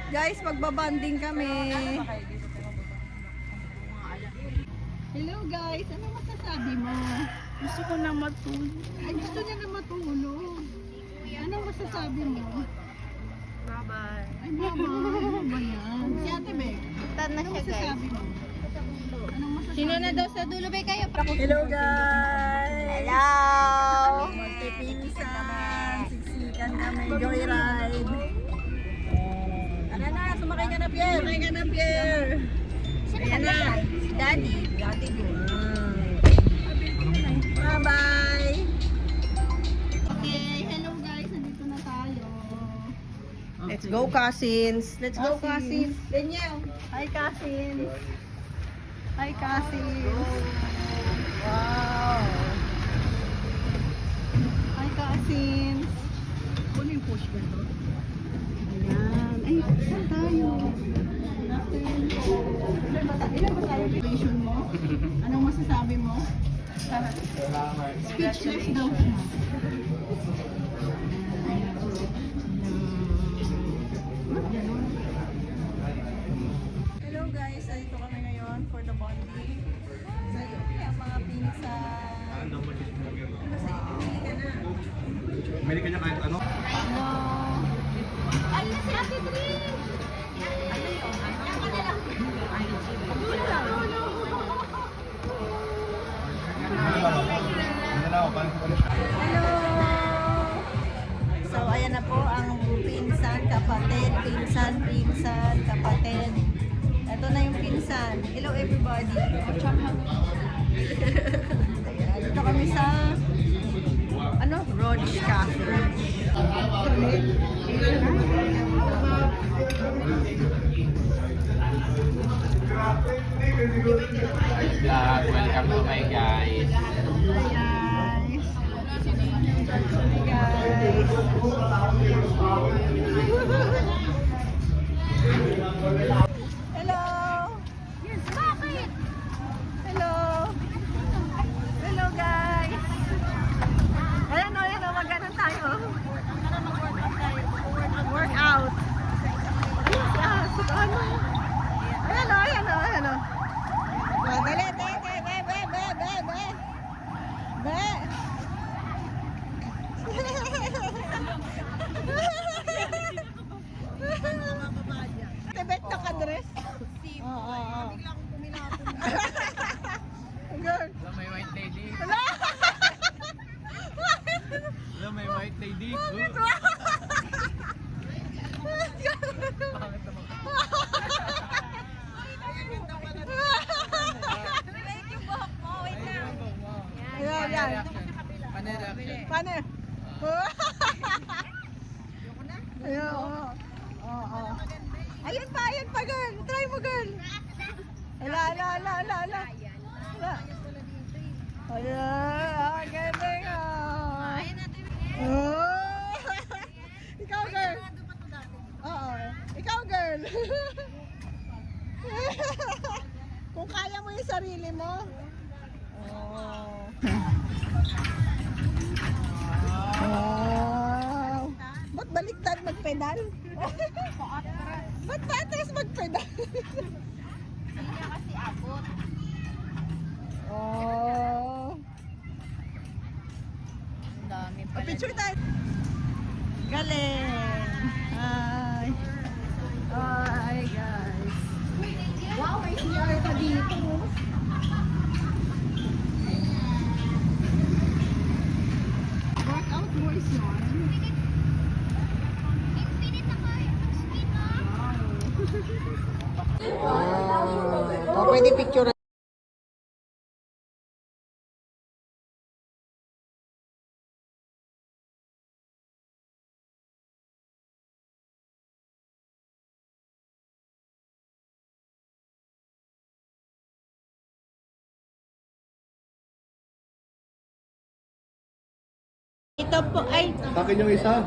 Guys, magbabanding kami. Hello guys, ano masasabi mo? Gusto ko na matulog. Ay, gusto niya na matulog. Anong masasabi mo? Bye-bye. Ay, mama, ano ba yan? Si Ate Meg, Tan na anong siya, guys. masasabi mo? Anong masasabi Sino na mo? daw sa dulo ba kayo? Hello guys! Hello! Magpipinsan, siksikan kami, joyride. Ano na, sumakay ka na, Pierre. Sumakay ka na, Pierre. Ayan na, si Daddy. Daddy ko. Bye-bye! Okay, hello guys, nandito na tayo. Let's go, cousins. Let's go, cousins. Daniel. Hi, cousins. Hi, cousins. Wow. Hi, cousins. Ano yung push ba ito? Ayan. Ay, saan tayo? Ilan ba tayo vacation mo? Anong masasabi mo? Speechless daw siya. Hello guys, dito kami ngayon for the bonding. Sa iyo, ang mga pinsan. Ano sa iyo? Pili ka na. Pwede ka niya kahit ano? Hello. Ay, si Ate Dri! Hello! So, ayan na po ang pinsan, kapatid, pinsan, kapatid. Ito na yung pinsan. Hello everybody. Dito kami sa Roach Cafe. Welcome to my guys. Hello! Yes, bakit? Hello! Hello guys! Ayan o, mag-ganon tayo. Workout. Ayun si Asik, ano? Ayan o. Dali, be. Tebet na ka-dress? Oo. Bigla akong puminapon. Girl. Hello, my white lady. Hello! Hello, my white lady. Ayan. Paano? Ayun, oo. Ayun pa, girl. Try mo, girl. Ala. Ayan, galing, oh. Ikaw, girl. Oo. Ikaw, girl. Kung kaya mo yung sarili mo. Wow. Ba't baliktad magpedal? Ba't patas magpedal? Hindi niya kasi abot. Oh. Ang dami pala. Picture tayo. Galing. Hi guys. Wow, may CR pa dito. Workout boys yun. Oh, pwede picture. Ito po ay Sa akin yung isa.